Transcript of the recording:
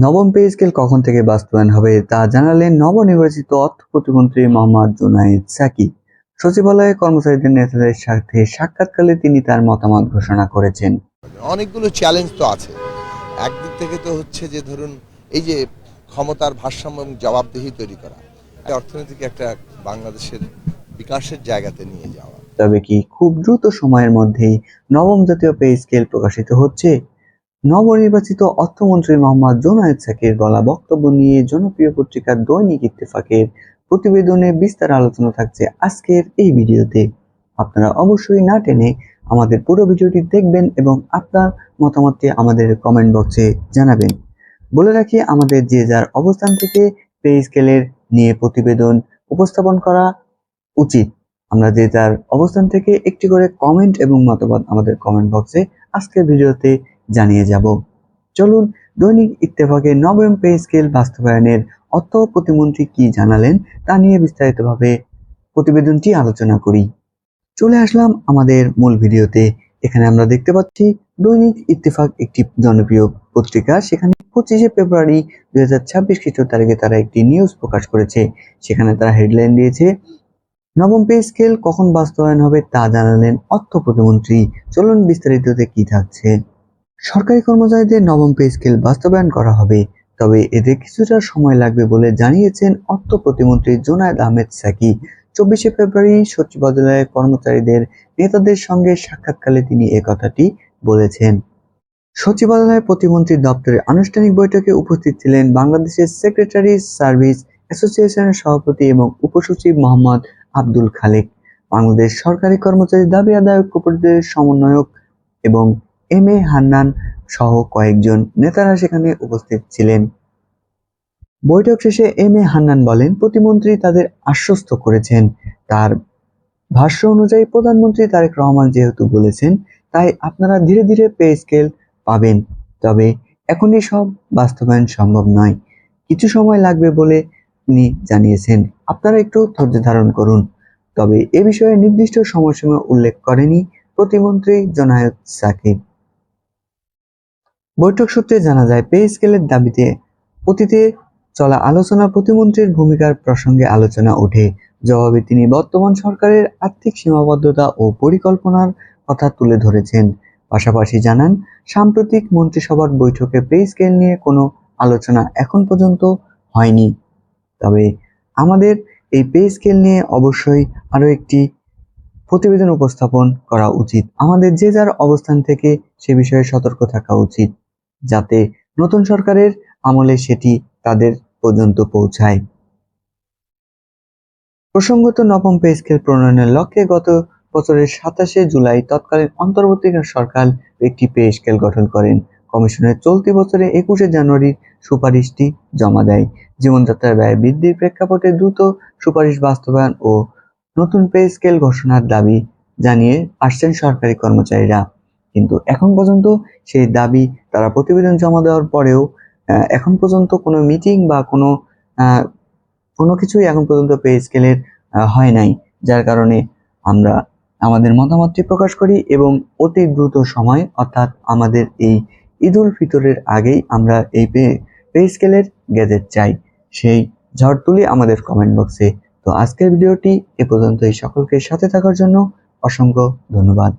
নবম pay scale কখন থেকে বাস্তবায়ন হবে তা জানালেন নবনির্বাচিত অর্থ প্রতিমন্ত্রী মোহাম্মদ জুনায়েদ সাকি। সচিবালয়ে কর্মচারীদের নেতাদের সাথে সাক্ষাৎকালে তিনি তার মতামত ঘোষণা করেছেন। অনেকগুলো চ্যালেঞ্জ তো আছে। একদিক থেকে তো হচ্ছে যে ধরুন এই যে ক্ষমতার ভারসাম্য এবং জবাবদিহি তৈরি করা, অর্থনৈতিক একটা বাংলাদেশের বিকাশের জায়গাতে নিয়ে যাওয়া। তবে কি খুব দ্রুত সময়ের মধ্যেই নবম জাতীয় পে স্কেল প্রকাশিত হচ্ছে? নবনির্বাচিত অর্থমন্ত্রী মোহাম্মদ জুনায়েদ সাকির বলা বক্তব্য নিয়ে জনপ্রিয় পত্রিকা দৈনিক ইত্তেফাকের প্রতিবেদনে বিস্তার আলোচনা থাকছে আজকের এই ভিডিওতে। আপনারা অবশ্যই না টেনে আমাদের পুরো ভিডিওটি দেখবেন এবং আপনার মতামতটি আমাদের কমেন্ট বক্সে জানাবেন। বলে রাখি, আমাদের যে যার অবস্থান থেকে পে স্কেলের নিয়ে প্রতিবেদন উপস্থাপন করা উচিত। আমরা যে যার অবস্থান থেকে একটি করে কমেন্ট এবং মতামত আমাদের কমেন্ট বক্সে আজকের ভিডিওতে জানিয়ে যাব। চলুন দৈনিক ইত্তেফাকের নবম পে স্কেল বাস্তবায়নের অর্থ প্রতিমন্ত্রী কি জানালেন তা নিয়ে বিস্তারিতভাবে প্রতিবেদনটি আলোচনা করি। চলে আসলাম আমাদের মূল ভিডিওতে। এখানে আমরা দেখতে পাচ্ছি দৈনিক ইত্তেফাক একটি জনপ্রিয় পত্রিকা। সেখানে 25শে ফেব্রুয়ারি 2026 খ্রিস্ট তারিখে তারা একটি নিউজ প্রকাশ করেছে। সেখানে তারা হেডলাইন দিয়েছে, নবম পে স্কেল কখন বাস্তবায়ন হবে তা জানালেন অর্থ প্রতিমন্ত্রী। চলুন বিস্তারিততে কি থাকছে। সরকারি কর্মচারীদের নবম পে স্কেল বাস্তবায়ন করা হবে, তবে এতে কিছুটা সময় লাগবে বলে জানিয়েছেন অর্থ প্রতিমন্ত্রী জুনায়েদ আহমেদ সাকি। 24শে ফেব্রুয়ারি সচিবালয়ে কর্মচারীদের নেতাদের সঙ্গে সাক্ষাৎকালে তিনি একথাটি বলেছেন। সচিবালয়ে প্রতিমন্ত্রীর দপ্তরে আনুষ্ঠানিক বৈঠকে উপস্থিত ছিলেন বাংলাদেশের সেক্রেটারি সার্ভিস অ্যাসোসিয়েশনের সভাপতি এবং উপসচিব মোহাম্মদ আব্দুল খালেক, বাংলাদেশ সরকারি কর্মচারী দাবি আদায় ঐক্য পরিষদের সমন্বয়ক এবং এম এ হান্নান সহ কয়েকজন নেতারা সেখানে উপস্থিত ছিলেন। বৈঠক শেষে এম এ হান্নান বলেন, প্রতিমন্ত্রী তাদের আশ্বস্ত করেছেন। তার ভাষ্য অনুযায়ী প্রধানমন্ত্রী তারেক রহমান যেহেতু বলেছেন, তাই আপনারা ধীরে ধীরে পে স্কেল পাবেন, তবে এখনই সব বাস্তবায়ন সম্ভব নয়, কিছু সময় লাগবে বলে তিনি জানিয়েছেন। আপনারা একটু ধৈর্য ধারণ করুন। তবে এ বিষয়ে নির্দিষ্ট সময়সীমা উল্লেখ করেনি প্রতিমন্ত্রী জুনায়েদ সাকি। বৈঠক সূত্রে জানা যায়, পে স্কেলের দাবিতে অতীতে চলা আলোচনা প্রতিমন্ত্রীর ভূমিকার প্রসঙ্গে আলোচনা ওঠে। জবাবে তিনি বর্তমান সরকারের আর্থিক সীমাবদ্ধতা ও পরিকল্পনার কথা তুলে ধরেছেন। পাশাপাশি জানান, সাম্প্রতিক মন্ত্রিসভার বৈঠকে পে স্কেল নিয়ে কোনো আলোচনা এখন পর্যন্ত হয়নি, তবে আমাদের এই পে স্কেল নিয়ে অবশ্যই আরও একটি প্রতিবেদন উপস্থাপন করা উচিত। আমাদের যে যার অবস্থান থেকে সে বিষয়ে সতর্ক থাকা উচিত, যাতে নতুন সরকারের আমলে সেটি তাদের পর্যন্ত পৌঁছায়। প্রসঙ্গত, নবম পে স্কেল প্রণয়নের লক্ষ্যে গত বছরের 27শে জুলাই তৎকালীন অন্তর্বর্তীকালীন সরকার একটি পে স্কেল গঠন করেন। কমিশনের চলতি বছরে 21শে জানুয়ারির সুপারিশটি জমা দেয়। জীবনযাত্রার ব্যয় বৃদ্ধির প্রেক্ষাপটে দ্রুত সুপারিশ বাস্তবায়ন ও নতুন পে স্কেল ঘোষণার দাবি জানিয়ে আসছেন সরকারি কর্মচারীরা। কিন্তু এখন পর্যন্ত সেই দাবি তারা প্রতিবেদন জমা দেওয়ার পরেও এখন পর্যন্ত কোনো মিটিং বা কোনো কিছুই এখন পর্যন্ত পে স্কেলের হয় নাই, যার কারণে আমরা আমাদের মতামতটি প্রকাশ করি এবং অতি দ্রুত সময় অর্থাৎ আমাদের এই ঈদ উল ফিতরের আগেই আমরা এই পে স্কেলের গ্যাজেট চাই। সেই ঝড় তুলি আমাদের কমেন্ট বক্সে। তো আজকের ভিডিওটি এ পর্যন্তই। সকলকে সাথে থাকার জন্য অসংখ্য ধন্যবাদ।